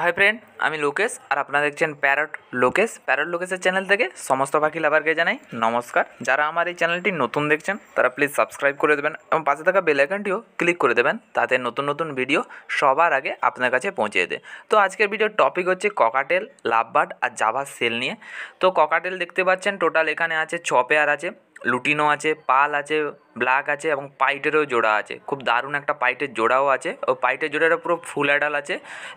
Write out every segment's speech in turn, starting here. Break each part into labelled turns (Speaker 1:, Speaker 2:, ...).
Speaker 1: Hi friend, আমি লোকেশ আর আপনারা দেখছেন প্যারট লোকেশের চ্যানেল থেকে সমস্ত পাখি লাভারকে জানাই নমস্কার। যারা আমার এই চ্যানেলটি নতুন দেখছেন তারা প্লিজ সাবস্ক্রাইব করে দেবেন এবং পাশে থাকা বেল আইকনটিও ক্লিক করে দেবেন, তাতে নতুন নতুন ভিডিও সবার আগে আপনার কাছে পৌঁছে দেয়। তো আজকের ভিডিওর টপিক হচ্ছে ককাটেল, লাভবার্ড আর জাভা সেল নিয়ে। তো ককাটেল দেখতে পাচ্ছেন টোটাল এখানে আছে 6 পেয়ার আছে, লুটিনো আছে, পাল আছে, ব্ল্যাক আছে এবং পাইটেরও জোড়া আছে। খুব দারুণ একটা পাইটের জোড়াও আছে, ও পাইটের জোড়াটা পুরো ফুল অ্যাডাল আছে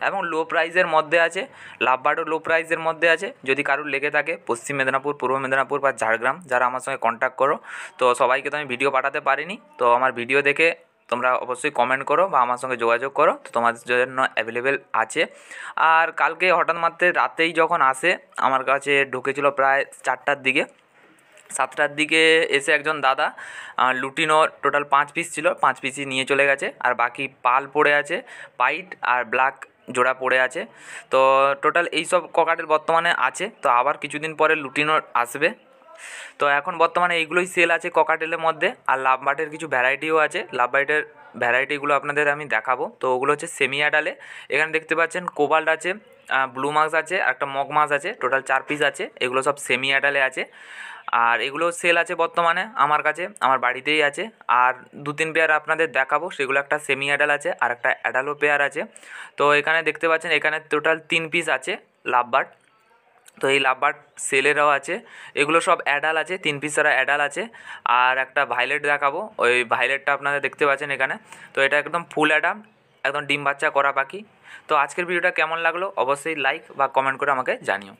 Speaker 1: এবং লো প্রাইসের মধ্যে আছে। লাভবার্ডও লো প্রাইসের মধ্যে আছে। যদি কারোর লেগে থাকে পশ্চিম মেদিনীপুর, পূর্ব মেদিনীপুর বা ঝাড়গ্রাম, যারা আমার সঙ্গে কন্ট্যাক্ট করো, তো সবাইকে তো আমি ভিডিও পাঠাতে পারিনি, তো আমার ভিডিও দেখে তোমরা অবশ্যই কমেন্ট করো বা আমার সঙ্গে যোগাযোগ করো, তো তোমাদের জন্য অ্যাভেলেবেল আছে। আর কালকে হঠাৎ মাত্র রাতেই যখন আসে আমার কাছে ঢুকেছিল প্রায় 4টার দিকে, 7টার দিকে এসে একজন দাদা লুটিনো টোটাল 5 পিস ছিল, 5 পিসই নিয়ে চলে গেছে। আর বাকি পাল পড়ে আছে, পাইট আর ব্ল্যাক জোড়া পড়ে আছে। তো টোটাল এই সব ককাটেল বর্তমানে আছে। তো আবার কিছুদিন পরে লুটিনো আসবে। তো এখন বর্তমানে এইগুলোই সেল আছে ককাটেলের মধ্যে। আর লাভবার্ডের কিছু ভ্যারাইটিও আছে। লাভবার্ডের ভ্যারাইটিগুলো আপনাদের আমি দেখাবো। তো ওগুলো হচ্ছে সেমি অ্যাডালে। এখানে দেখতে পাচ্ছেন কোবাল্ট আছে, ব্লু মাস্ক আছে, একটা মগ মাস্ক আছে, টোটাল 4 পিস আছে। এগুলো সব সেমি অ্যাডালে আছে আর এগুলো সেল আছে বর্তমানে আমার কাছে, আমার বাড়িতেই আছে। আর 2-3 পেয়ার আপনাদের দেখাবো, সেগুলো একটা সেমি অ্যাডাল আছে আর একটা অ্যাডালও পেয়ার আছে। তো এখানে দেখতে পাচ্ছেন এখানে টোটাল 3 পিস আছে লাভবার্ড। তো এই লাভবার্ড সেলেরও আছে। এগুলো সব অ্যাডাল আছে, 3 পিস ছাড়া অ্যাডাল আছে। আর একটা ভাইলেট দেখাবো, ওই ভাইলেটটা আপনারা দেখতে পাচ্ছেন এখানে। তো এটা একদম ফুল অ্যাডাম, একদম ডিম বাচ্চা করা পাখি। তো আজকের ভিডিওটা কেমন লাগলো অবশ্যই লাইক বা কমেন্ট করে আমাকে জানিও।